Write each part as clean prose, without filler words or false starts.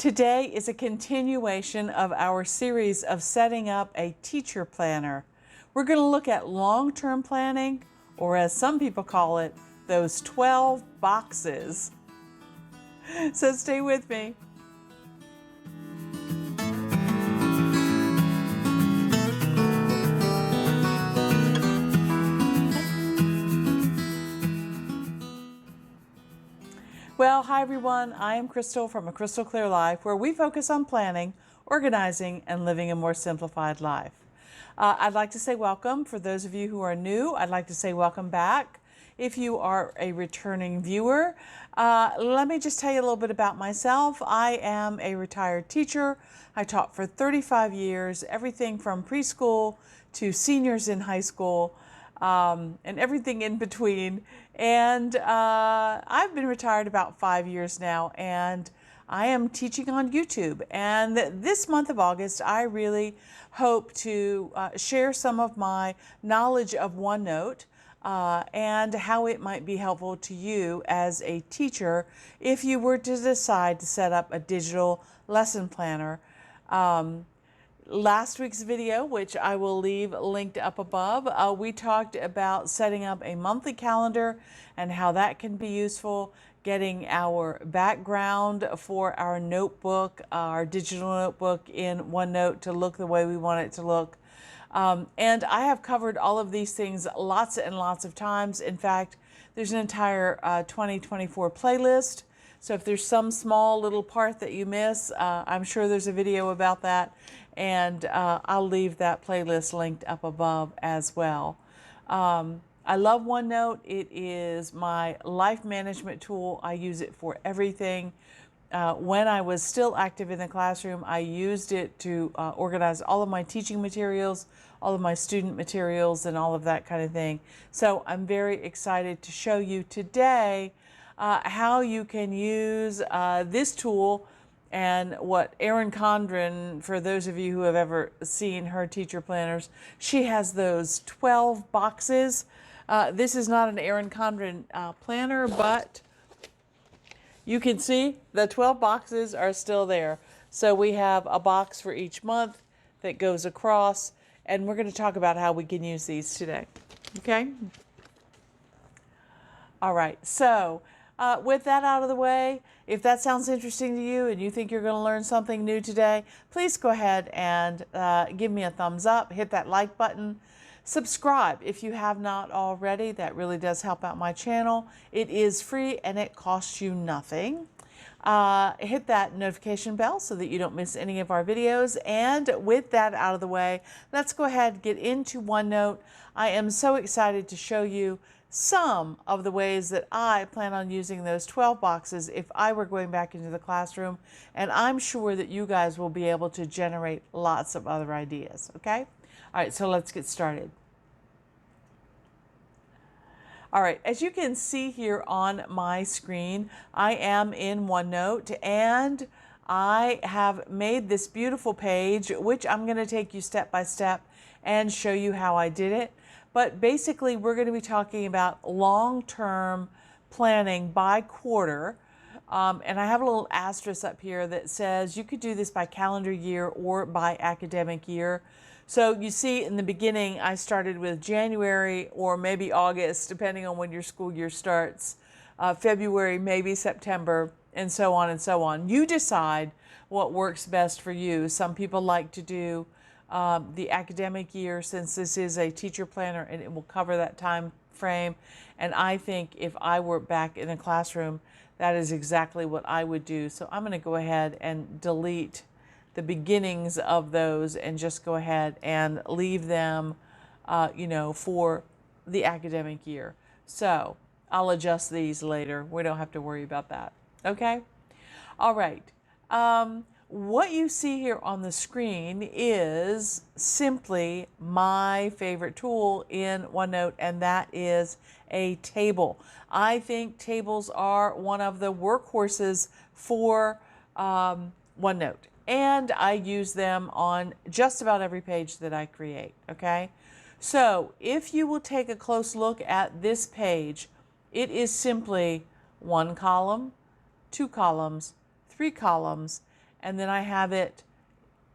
Today is a continuation of our series of setting up a teacher planner. We're going to look at long-term planning, or as some people call it, those 12 boxes. So stay with me. Well, hi everyone. I am Crystal from A Crystal Clear Life, where we focus on planning, organizing, and living a more simplified life. I'd like to say welcome. For those of you who are new, I'd like to say welcome back. If you are a returning viewer, let me just tell you a little bit about myself. I am a retired teacher. I taught for 35 years, everything from preschool to seniors in high school. And everything in between. And I've been retired about 5 years now, and I am teaching on YouTube. And this month of August, I really hope to share some of my knowledge of OneNote and how it might be helpful to you as a teacher if you were to decide to set up a digital lesson planner. Last week's video, which I will leave linked up above, we talked about setting up a monthly calendar and how that can be useful, getting our background for our notebook, our digital notebook in OneNote to look the way we want it to look. And I have covered all of these things lots and lots of times. In fact, there's an entire 2024 playlist. So if there's some small little part that you miss, I'm sure there's a video about that, and I'll leave that playlist linked up above as well. I love OneNote. It is my life management tool. I use it for everything. When I was still active in the classroom, I used it to organize all of my teaching materials, all of my student materials, and all of that kind of thing. So I'm very excited to show you today how you can use this tool, and what Erin Condren, for those of you who have ever seen her teacher planners, she has those 12 boxes. This is not an Erin Condren planner, but you can see the 12 boxes are still there. So we have a box for each month that goes across, and we're going to talk about how we can use these today. Okay? All right, so with that out of the way, if that sounds interesting to you and you think you're going to learn something new today, please go ahead and give me a thumbs up, hit that like button, subscribe if you have not already. That really does help out my channel. It is free and it costs you nothing. Hit that notification bell so that you don't miss any of our videos. And with that out of the way, let's go ahead and get into OneNote. I am so excited to show you some of the ways that I plan on using those 12 boxes if I were going back into the classroom, and I'm sure that you guys will be able to generate lots of other ideas, okay? All right, so let's get started. All right, as you can see here on my screen, I am in OneNote, and I have made this beautiful page, which I'm going to take you step by step and show you how I did it. But basically, we're going to be talking about long-term planning by quarter. And I have a little asterisk up here that says you could do this by calendar year or by academic year. So you see in the beginning, I started with January or maybe August, depending on when your school year starts, February, maybe September, and so on and so on. You decide what works best for you. Some people like to do the academic year, since this is a teacher planner and it will cover that time frame. And I think if I were back in a classroom, that is exactly what I would do. So I'm going to go ahead and delete the beginnings of those and just go ahead and leave them, for the academic year. So I'll adjust these later. We don't have to worry about that. Okay? All right. What you see here on the screen is simply my favorite tool in OneNote, and that is a table. I think tables are one of the workhorses for OneNote, and I use them on just about every page that I create, okay? So if you will take a close look at this page, it is simply one column, two columns, three columns, and then I have it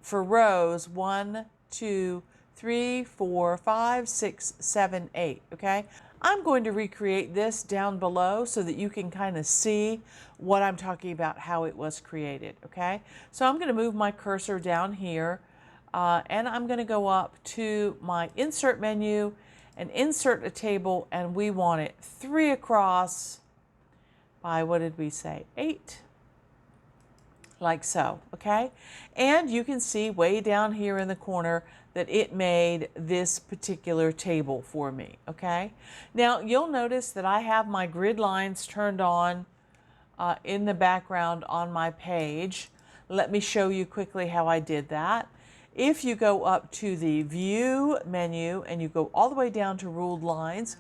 for rows 1, 2, 3, 4, 5, 6, 7, 8, okay? I'm going to recreate this down below so that you can kind of see what I'm talking about, how it was created, okay? So I'm going to move my cursor down here, and I'm going to go up to my insert menu and insert a table, and we want it 3 across by, what did we say, 8? Like so, okay? And you can see way down here in the corner that it made this particular table for me, okay? Now, you'll notice that I have my grid lines turned on in the background on my page. Let me show you quickly how I did that. If you go up to the View menu and you go all the way down to Ruled Lines,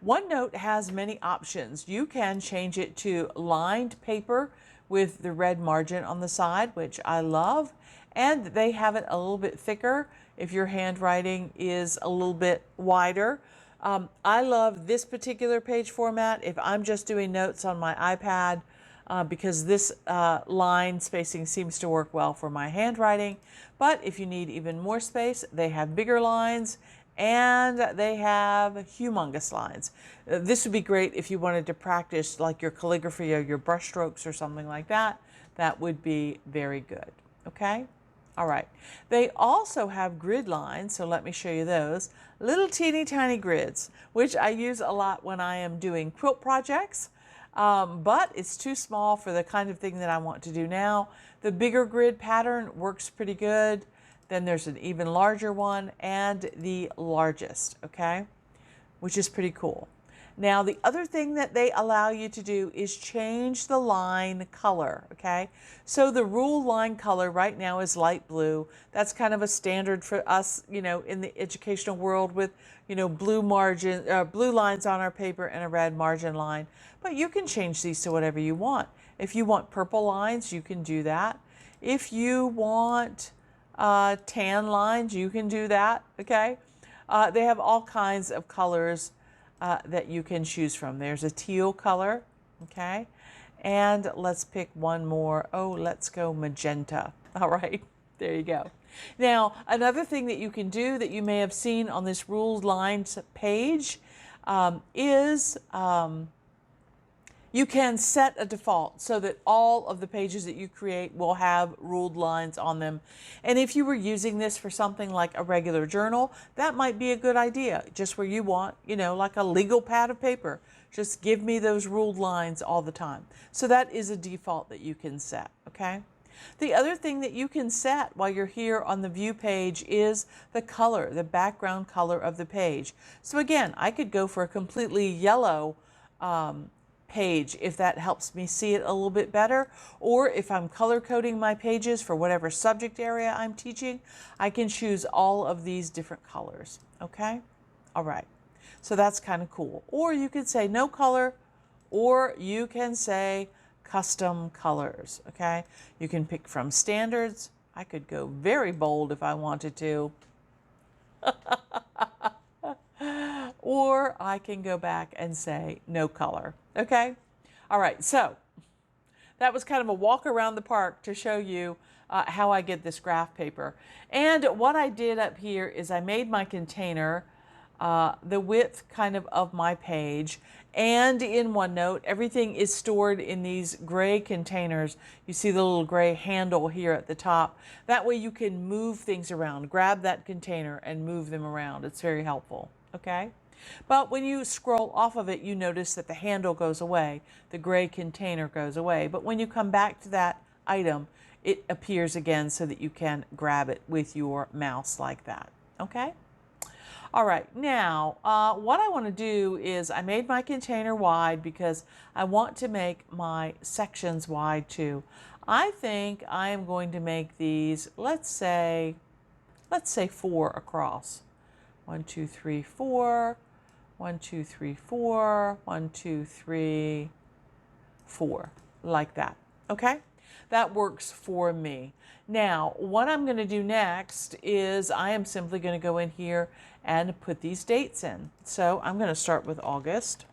OneNote has many options. You can change it to lined paper with the red margin on the side, which I love, and they have it a little bit thicker if your handwriting is a little bit wider. I love this particular page format if I'm just doing notes on my iPad, because this line spacing seems to work well for my handwriting. But if you need even more space, they have bigger lines and they have humongous lines. This would be great if you wanted to practice like your calligraphy or your brush strokes or something like that. That would be very good, okay? All right. They also have grid lines, so let me show you those. Little teeny tiny grids, which I use a lot when I am doing quilt projects, but it's too small for the kind of thing that I want to do now. The bigger grid pattern works pretty good. Then there's an even larger one and the largest, okay, which is pretty cool. Now, the other thing that they allow you to do is change the line color, okay? So the rule line color right now is light blue. That's kind of a standard for us, you know, in the educational world with, you know, blue lines on our paper and a red margin line. But you can change these to whatever you want. If you want purple lines, you can do that. If you want tan lines, you can do that, okay? They have all kinds of colors that you can choose from. There's a teal color, okay? And let's pick one more. Oh, let's go magenta. All right, there you go. Now, another thing that you can do that you may have seen on this ruled lines page is you can set a default so that all of the pages that you create will have ruled lines on them. And if you were using this for something like a regular journal, that might be a good idea, just where you want, you know, like a legal pad of paper. Just give me those ruled lines all the time. So that is a default that you can set, okay? The other thing that you can set while you're here on the view page is the color, the background color of the page. So again, I could go for a completely yellow page if that helps me see it a little bit better, or if I'm color coding my pages for whatever subject area I'm teaching, I can choose all of these different colors, okay? All right, so that's kind of cool. Or you could say no color, or you can say custom colors, okay? You can pick from standards. I could go very bold if I wanted to. Or I can go back and say no color, okay? All right, so that was kind of a walk around the park to show you how I get this graph paper. And what I did up here is I made my container the width kind of my page, and in OneNote, everything is stored in these gray containers. You see the little gray handle here at the top. That way you can move things around, grab that container and move them around. It's very helpful, okay? But when you scroll off of it, you notice that the handle goes away, the gray container goes away. But when you come back to that item, it appears again so that you can grab it with your mouse like that, okay? All right, now what I want to do is I made my container wide because I want to make my sections wide too. I think I am going to make these, let's say 4 across. 1, 2, 3, 4. 1, 2, 3, 4. 1, 2, 3, 4, like that. Okay, that works for me. Now, what I'm going to do next is I am simply going to go in here and put these dates in. So I'm going to start with August.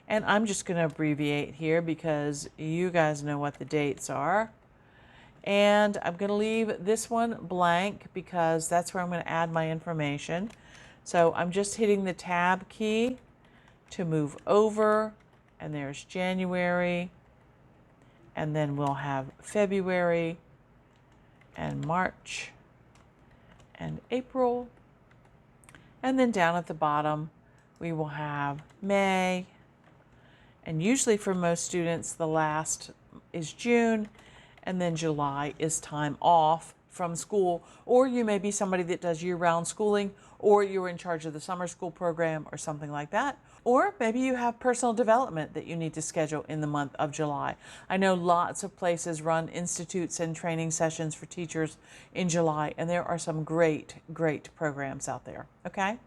And I'm just going to abbreviate here because you guys know what the dates are. And I'm going to leave this one blank because that's where I'm going to add my information. So I'm just hitting the tab key to move over, and there's January, and then we'll have February and March and April, and then down at the bottom we will have May, and usually for most students the last is June, and then July is time off from school, or you may be somebody that does year-round schooling, or you're in charge of the summer school program or something like that. Or maybe you have personal development that you need to schedule in the month of July. I know lots of places run institutes and training sessions for teachers in July, and there are some great, great programs out there, okay?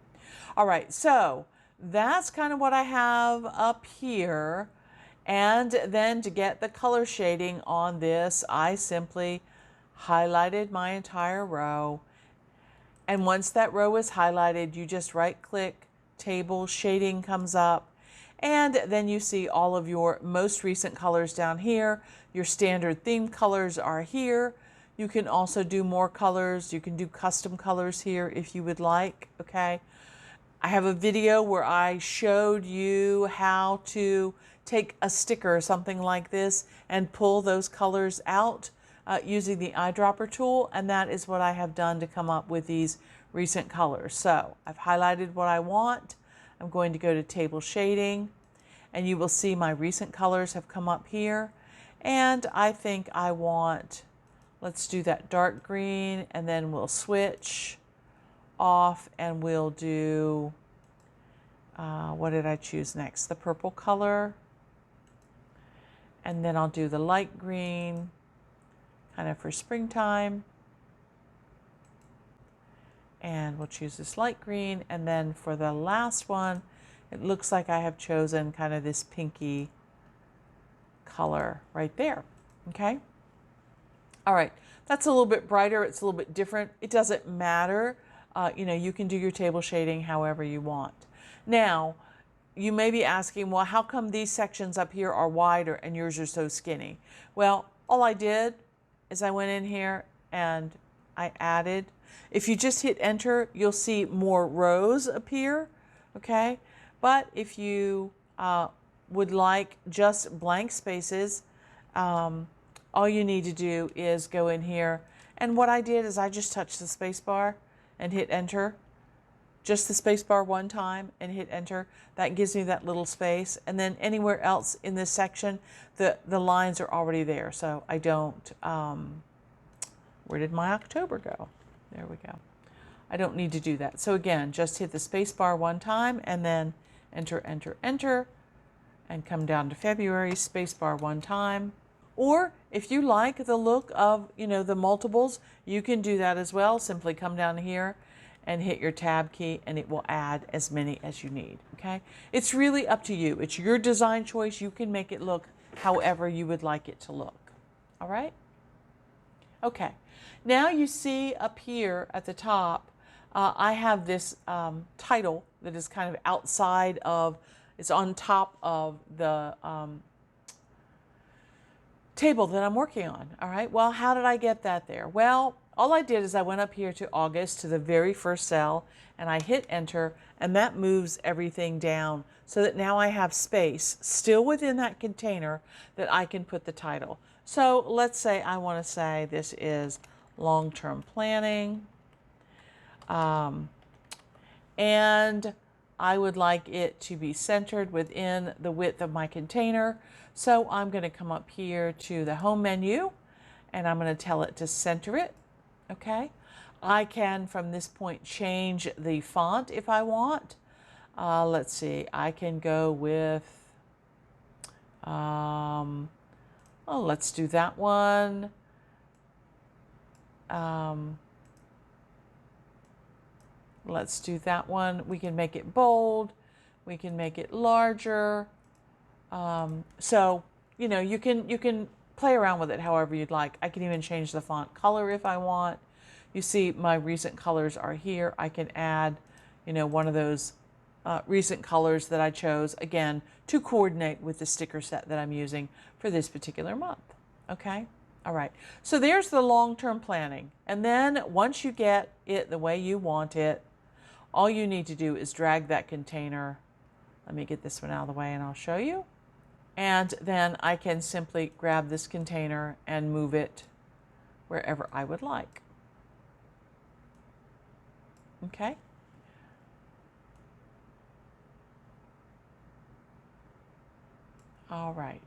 All right, so that's kind of what I have up here. And then to get the color shading on this, I simply highlighted my entire row. And once that row is highlighted, you just right click, table shading comes up, and then you see all of your most recent colors down here. Your standard theme colors are here. You can also do more colors. You can do custom colors here if you would like, okay? I have a video where I showed you how to take a sticker or something like this and pull those colors out using the eyedropper tool, and that is what I have done to come up with these recent colors. So I've highlighted what I want. I'm going to go to table shading, and you will see my recent colors have come up here. And I think I want, let's do that dark green, and then we'll switch off and we'll do, what did I choose next? The purple color. And then I'll do the light green, kind of for springtime. And we'll choose this light green. And then for the last one, it looks like I have chosen kind of this pinky color right there, okay? All right, that's a little bit brighter, it's a little bit different. It doesn't matter. You know, you can do your table shading however you want. Now, you may be asking, well, how come these sections up here are wider and yours are so skinny? Well, all I did is I went in here and I added. If you just hit enter, you'll see more rows appear, okay? But if you would like just blank spaces, all you need to do is go in here. And what I did is I just touched the space bar and hit enter. Just the space bar one time and hit enter. That gives me that little space. And then anywhere else in this section, the lines are already there. So I don't, where did my October go? There we go. I don't need to do that. So again, just hit the space bar one time and then enter, enter, enter, and come down to February, space bar one time. Or if you like the look of, you know, the multiples, you can do that as well. Simply come down here and hit your tab key and it will add as many as you need, okay? It's really up to you. It's your design choice. You can make it look however you would like it to look, all right? Okay, now you see up here at the top, I have this title that is kind of outside of, it's on top of the table that I'm working on, all right? Well, how did I get that there? Well, all I did is I went up here to August to the very first cell and I hit enter, and that moves everything down so that now I have space still within that container that I can put the title. So let's say I want to say this is long-term planning, and I would like it to be centered within the width of my container. So I'm going to come up here to the home menu and I'm going to tell it to center it. Okay, I can from this point change the font if I want. Let's see, I can go with, well, let's do that one. Let's do that one. We can make it bold. We can make it larger. So, you know, you can play around with it however you'd like. I can even change the font color if I want. You see my recent colors are here. I can add, you know, one of those recent colors that I chose, again, to coordinate with the sticker set that I'm using for this particular month. Okay? All right, so there's the long-term planning. And then once you get it the way you want it, all you need to do is drag that container. Let me get this one out of the way and I'll show you. And then I can simply grab this container and move it wherever I would like. Okay. All right.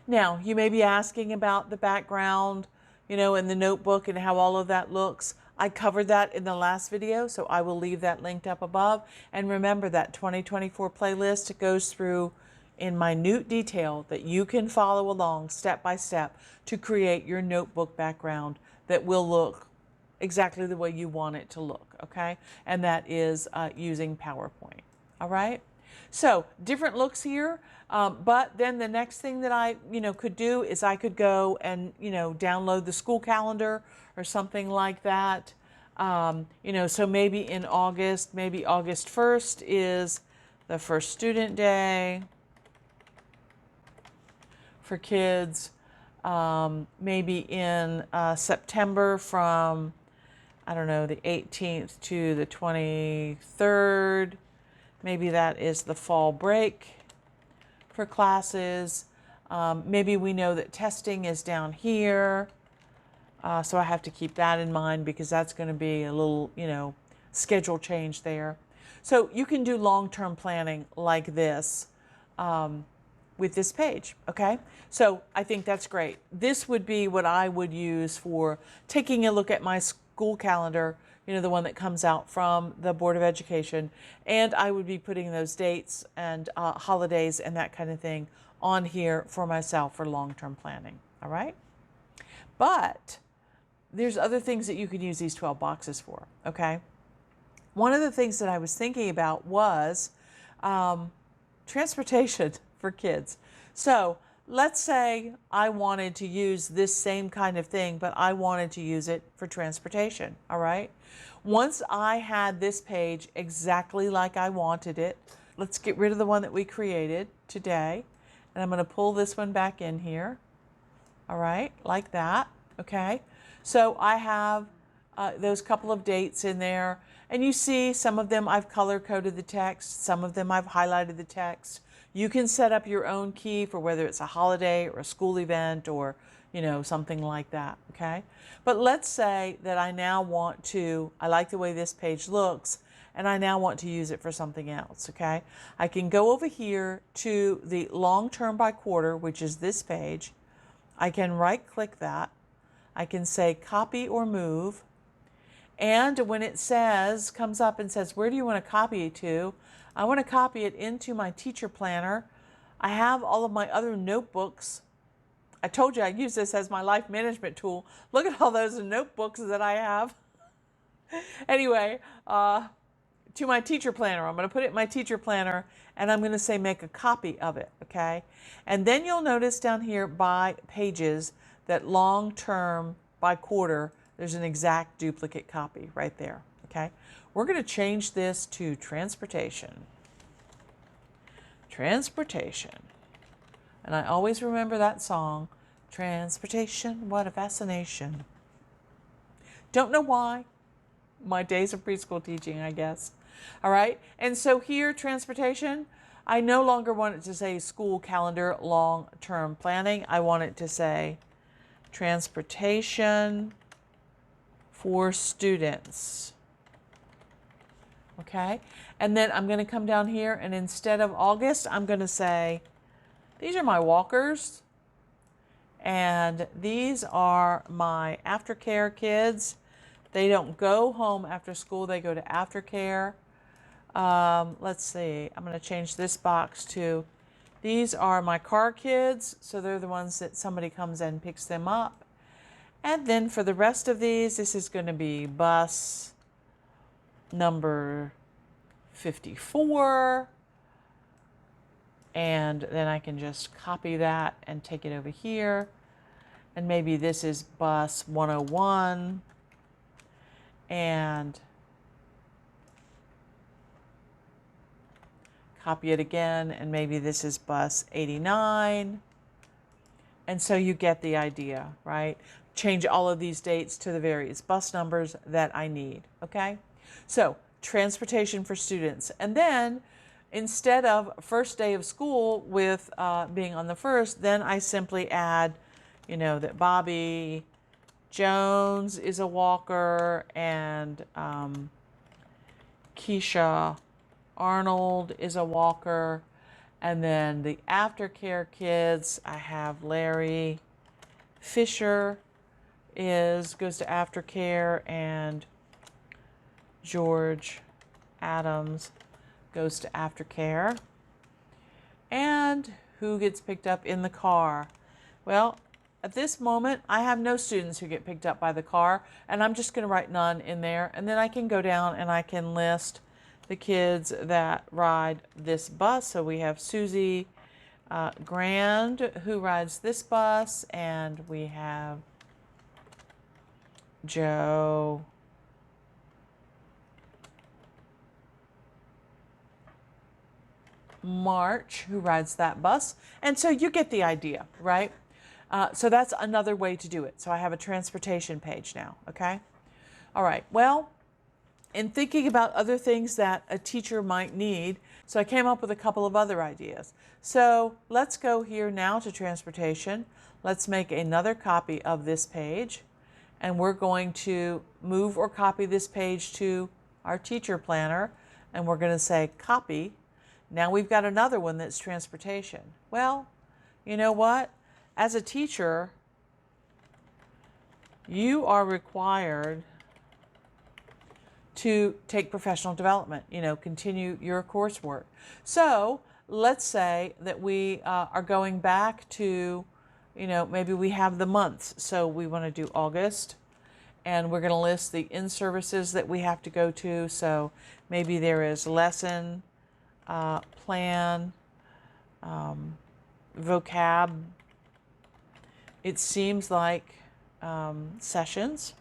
Now, you may be asking about the background, in the notebook and how all of that looks. I covered that in the last video, so I will leave that linked up above. And remember that 2024 playlist goes through in minute detail that you can follow along step by step to create your notebook background that will look exactly the way you want it to look, okay? And that is using PowerPoint, all right? So different looks here, but then the next thing that I, could do is I could go and, download the school calendar or something like that. So maybe in August, maybe August 1st is the first student day for kids. Maybe in September from, I don't know, the 18th to the 23rd. Maybe that is the fall break for classes. Maybe we know that testing is down here. So I have to keep that in mind because that's going to be a little, schedule change there. So you can do long-term planning like this with this page, okay? So I think that's great. This would be what I would use for taking a look at my school calendar, the one that comes out from the Board of Education, and I would be putting those dates and holidays and that kind of thing on here for myself for long-term planning, all right? But there's other things that you could use these 12 boxes for, okay? One of the things that I was thinking about was transportation for kids. So let's say I wanted to use this same kind of thing, but I wanted to use it for transportation, all right? Once I had this page exactly like I wanted it, let's get rid of the one that we created today. And I'm going to pull this one back in here, all right, like that, okay? So I have those couple of dates in there, and you see some of them I've color-coded the text, some of them I've highlighted the text. You can set up your own key for whether it's a holiday or a school event or, something like that, okay? But let's say that I now want to, I like the way this page looks, and I now want to use it for something else, okay? I can go over here to the long-term by quarter, which is this page. I can right-click that. I can say copy or move. And when it comes up and says, where do you want to copy it to? I want to copy it into my teacher planner. I have all of my other notebooks. I told you I use this as my life management tool. Look at all those notebooks that I have. Anyway, to my teacher planner. I'm going to put it in my teacher planner and I'm going to say make a copy of it, okay? And then you'll notice down here by pages that long-term by quarter, there's an exact duplicate copy right there, okay? We're going to change this to transportation. Transportation. And I always remember that song, Transportation, What a Fascination. Don't know why. My days of preschool teaching, I guess. All right. And so here, transportation, I no longer want it to say school calendar long-term planning. I want it to say transportation for students. Okay. And then I'm going to come down here and instead of August, I'm going to say, these are my walkers. And these are my aftercare kids. They don't go home after school. They go to aftercare. Let's see. I'm going to change this box to, these are my car kids. So they're the ones that somebody comes and picks them up. And then for the rest of these, this is going to be bus number 54. And then I can just copy that and take it over here. And maybe this is bus 101. And copy it again, and maybe this is bus 89. And so you get the idea, right? Change all of these dates to the various bus numbers that I need, okay? So transportation for students. And then instead of first day of school with being on the first, then I simply add, you know, that Bobby Jones is a walker and Keisha Arnold is a walker. And then the aftercare kids, I have Larry Fisher goes to aftercare, and George Adams goes to aftercare. And who gets picked up in the car? Well, at this moment, I have no students who get picked up by the car, and I'm just going to write none in there, and then I can go down and I can list the kids that ride this bus. So we have Susie Grand who rides this bus, and we have Joe March who rides that bus. And so you get the idea, right? So that's another way to do it. So I have a transportation page now, okay? All right, well, in thinking about other things that a teacher might need, so I came up with a couple of other ideas. So let's go here now to transportation. Let's make another copy of this page, and we're going to move or copy this page to our teacher planner, and we're going to say copy. Now we've got another one that's transportation. Well, you know what? As a teacher, you are required to take professional development, you know, continue your coursework. So let's say that we are going back to, you know, maybe we have the months. So we want to do August, and we're going to list the in-services that we have to go to. So maybe there is lesson, plan, vocab. It seems like sessions.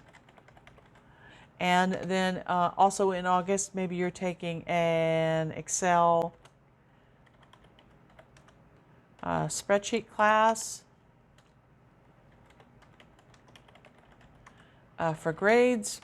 And then also in August, maybe you're taking an Excel spreadsheet class for grades,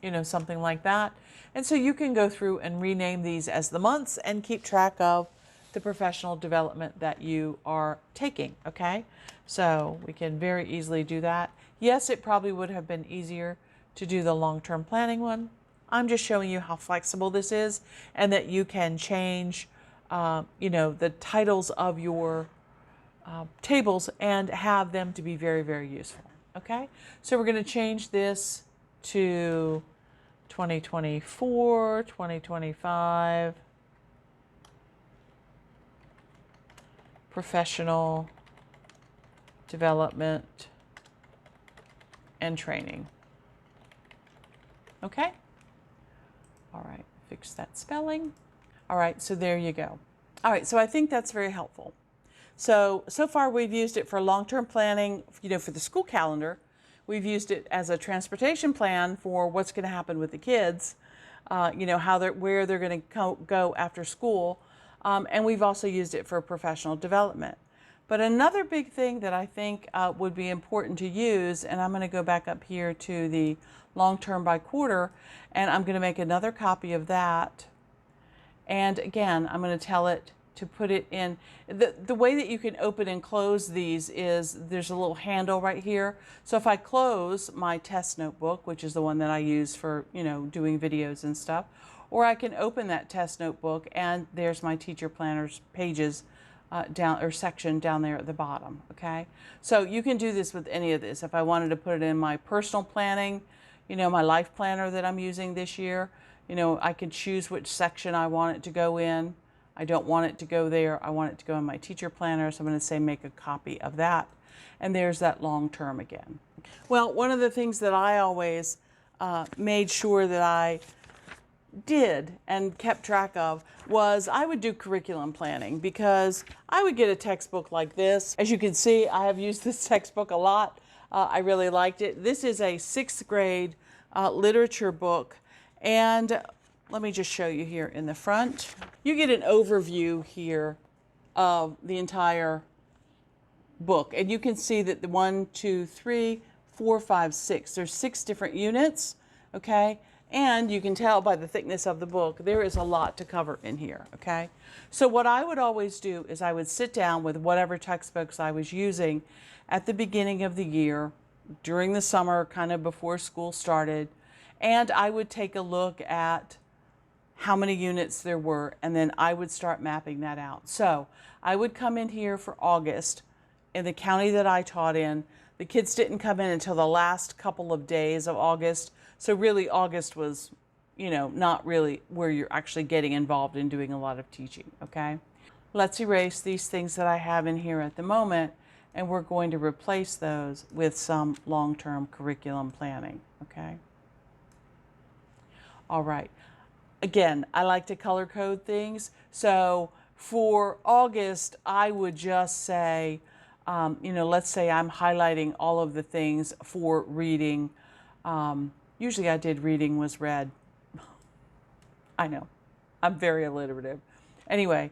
you know, something like that. And so you can go through and rename these as the months and keep track of the professional development that you are taking, okay? So we can very easily do that. Yes, it probably would have been easier to do the long-term planning one. I'm just showing you how flexible this is, and that you can change, you know, the titles of your tables and have them to be very, very useful. Okay, so we're going to change this to 2024, 2025, professional development and training. Okay? All right, fix that spelling. All right, so there you go. All right, so I think that's very helpful. So far we've used it for long-term planning, you know, for the school calendar. We've used it as a transportation plan for what's going to happen with the kids, you know, where they're going to go after school. And we've also used it for professional development. But another big thing that I think would be important to use, and I'm going to go back up here to the long-term by quarter, and I'm going to make another copy of that. And again, I'm going to tell it to put it in. The way that you can open and close these is there's a little handle right here. So if I close my test notebook, which is the one that I use for, you know, doing videos and stuff, or I can open that test notebook and there's my teacher planners pages section down there at the bottom. Okay, so you can do this with any of this. If I wanted to put it in my personal planning, you know, my life planner that I'm using this year, you know, I could choose which section I want it to go in. I don't want it to go there. I want it to go in my teacher planner. So I'm going to say make a copy of that. And there's that long term again. Well, one of the things that I always made sure that I did and kept track of was I would do curriculum planning, because I would get a textbook like this. As you can see, I have used this textbook a lot. I really liked it. This is a 6th grade literature book, and let me just show you here in the front. You get an overview here of the entire book. And you can see that the 1, 2, 3, 4, 5, 6, there's 6 different units, okay? And you can tell by the thickness of the book, there is a lot to cover in here, okay? So what I would always do is I would sit down with whatever textbooks I was using at the beginning of the year, during the summer, kind of before school started, and I would take a look at how many units there were, and then I would start mapping that out. So I would come in here for August in the county that I taught in. The kids didn't come in until the last couple of days of August. So really August was, not really where you're actually getting involved in doing a lot of teaching, okay? Let's erase these things that I have in here at the moment, and we're going to replace those with some long-term curriculum planning, okay? All right. Again, I like to color code things. So for August, I would just say, let's say I'm highlighting all of the things for reading. Usually I did reading was red. I know, I'm very alliterative. Anyway,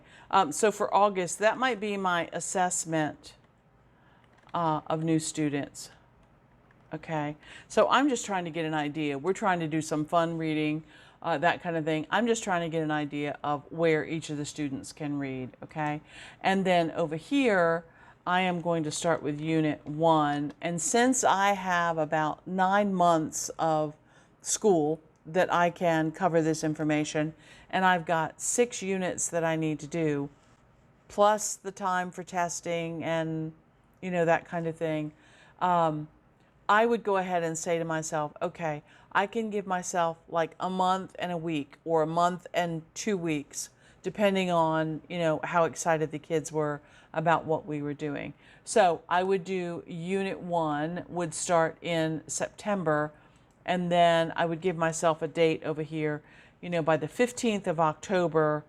so for August, that might be my assessment of new students. Okay, so I'm just trying to get an idea. We're trying to do some fun reading, that kind of thing. I'm just trying to get an idea of where each of the students can read, okay? And then over here, I am going to start with Unit 1. And since I have about 9 months of school that I can cover this information, and I've got 6 units that I need to do, plus the time for testing and, that kind of thing, I would go ahead and say to myself, okay, I can give myself like a month and a week, or a month and 2 weeks, depending on, how excited the kids were about what we were doing. So I would do Unit 1 would start in September, and then I would give myself a date over here, by the 15th of October,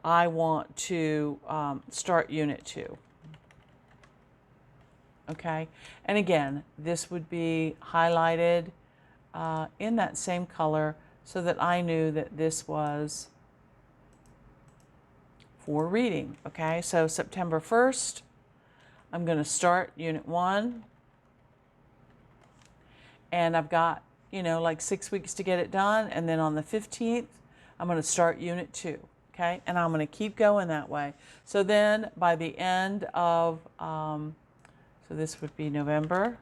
I want to start Unit 2. Okay, and again, this would be highlighted in that same color so that I knew that this was for reading. Okay, so September 1st, I'm going to start Unit 1, and I've got, like 6 weeks to get it done, and then on the 15th, I'm going to start Unit 2. Okay, and I'm going to keep going that way. So then by the end of so this would be November.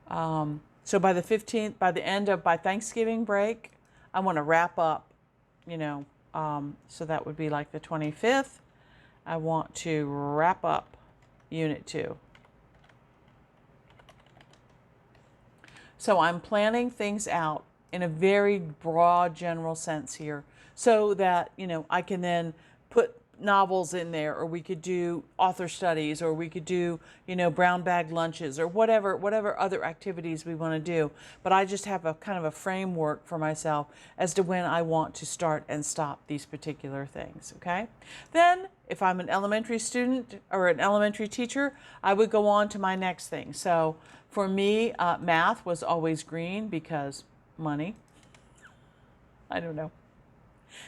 So by the 15th, by Thanksgiving break, I want to wrap up, so that would be like the 25th. I want to wrap up Unit 2. So I'm planning things out in a very broad general sense here so that, I can then put novels in there, or we could do author studies, or we could do, brown bag lunches, or whatever other activities we want to do. But I just have a kind of a framework for myself as to when I want to start and stop these particular things, okay? Then if I'm an elementary student or an elementary teacher, I would go on to my next thing. So for me, math was always green because money. I don't know.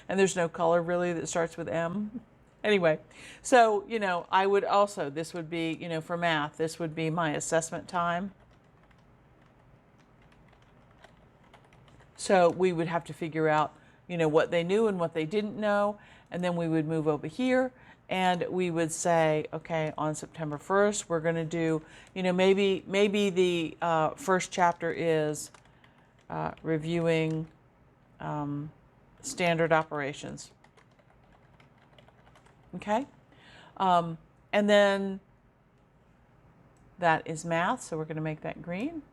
And there's no color really that starts with M. Anyway, so, I would also, this would be, for math, this would be my assessment time. So we would have to figure out, what they knew and what they didn't know. And then we would move over here and we would say, okay, on September 1st, we're going to do, maybe the first chapter is reviewing standard operations. Okay, and then that is math, so we're going to make that green.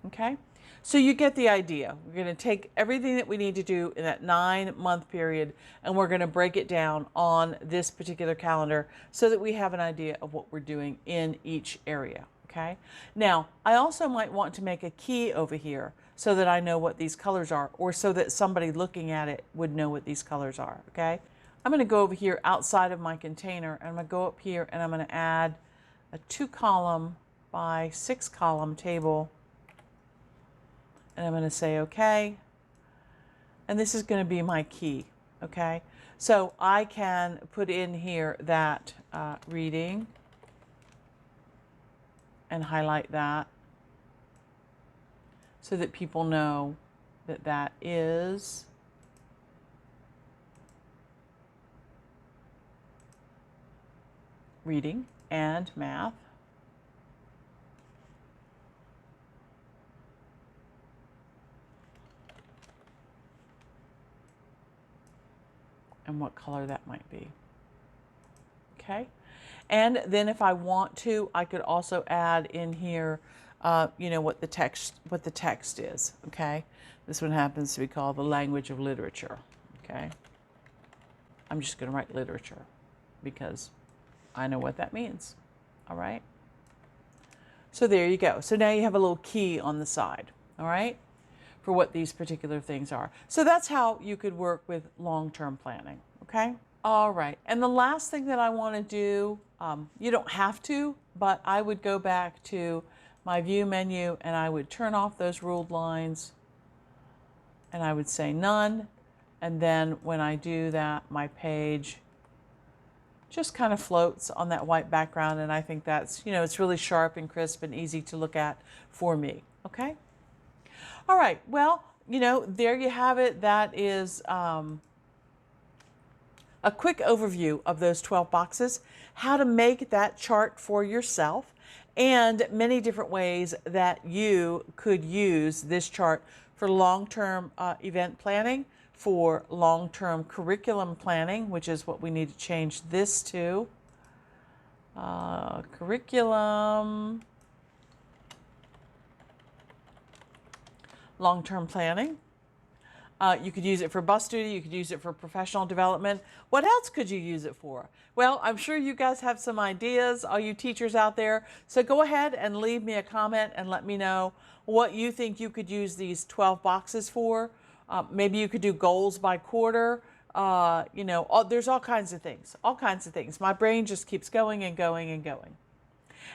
Okay, so you get the idea. We're going to take everything that we need to do in that 9-month period, and we're going to break it down on this particular calendar so that we have an idea of what we're doing in each area. Okay, now I also might want to make a key over here so that I know what these colors are, or so that somebody looking at it would know what these colors are. Okay. I'm going to go over here outside of my container, and I'm going to go up here and I'm going to add a 2-column by 6-column table, and I'm going to say okay, and this is going to be my key. Okay, So I can put in here that reading and highlight that so that people know that that is reading and math. And what color that might be. Okay. And then if I want to, I could also add in here, you know, what the text is. Okay. This one happens to be called the language of literature. Okay. I'm just going to write literature because I know what that means. All right. So there you go. So now you have a little key on the side. All right. For what these particular things are. So that's how you could work with long-term planning. Okay. All right. And the last thing that I want to do, you don't have to, but I would go back to my view menu and I would turn off those ruled lines and I would say none. And then when I do that, my page just kind of floats on that white background. And I think that's, you know, it's really sharp and crisp and easy to look at for me. Okay. All right. Well, you know, there you have it. That is a quick overview of those 12 boxes, how to make that chart for yourself, and many different ways that you could use this chart for long-term event planning, for long-term curriculum planning, which is what we need to change this to. Curriculum, long-term planning. You could use it for bus duty. You could use it for professional development. What else could you use it for? Well, I'm sure you guys have some ideas, all you teachers out there. So go ahead and leave me a comment and let me know what you think you could use these 12 boxes for. Maybe you could do goals by quarter. You know, there's all kinds of things, all kinds of things. My brain just keeps going and going and going.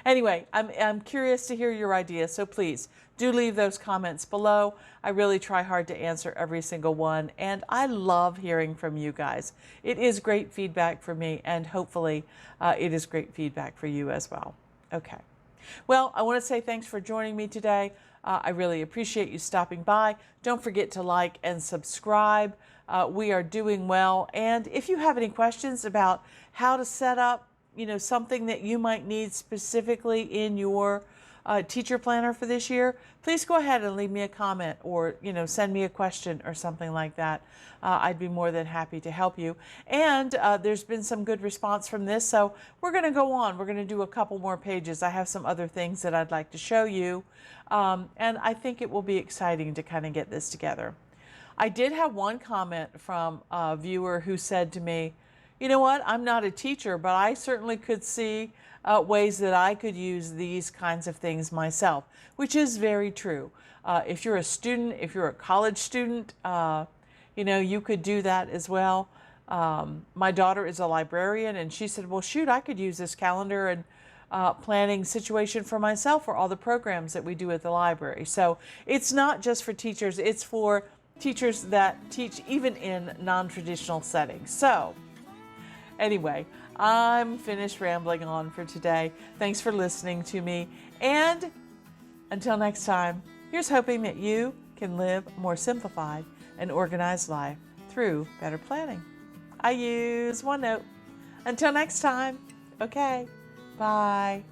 Anyway, I'm curious to hear your ideas, so please do leave those comments below. I really try hard to answer every single one, and I love hearing from you guys. It is great feedback for me, and hopefully it is great feedback for you as well. Okay. Well, I want to say thanks for joining me today. I really appreciate you stopping by. Don't forget to like and subscribe. We are doing well, and if you have any questions about how to set up, you know, something that you might need specifically in your teacher planner for this year, please go ahead and leave me a comment or, you know, send me a question or something like that. I'd be more than happy to help you. And there's been some good response from this, so we're going to go on. We're going to do a couple more pages. I have some other things that I'd like to show you, and I think it will be exciting to kind of get this together. I did have one comment from a viewer who said to me, you know what, I'm not a teacher, but I certainly could see ways that I could use these kinds of things myself, which is very true. If you're a student, if you're a college student, you know, you could do that as well. My daughter is a librarian, and she said, well, shoot, I could use this calendar and planning situation for myself for all the programs that we do at the library. So it's not just for teachers, it's for teachers that teach even in non-traditional settings. So anyway, I'm finished rambling on for today. Thanks for listening to me. And until next time, here's hoping that you can live a more simplified and organized life through better planning. I use OneNote. Until next time, okay, bye.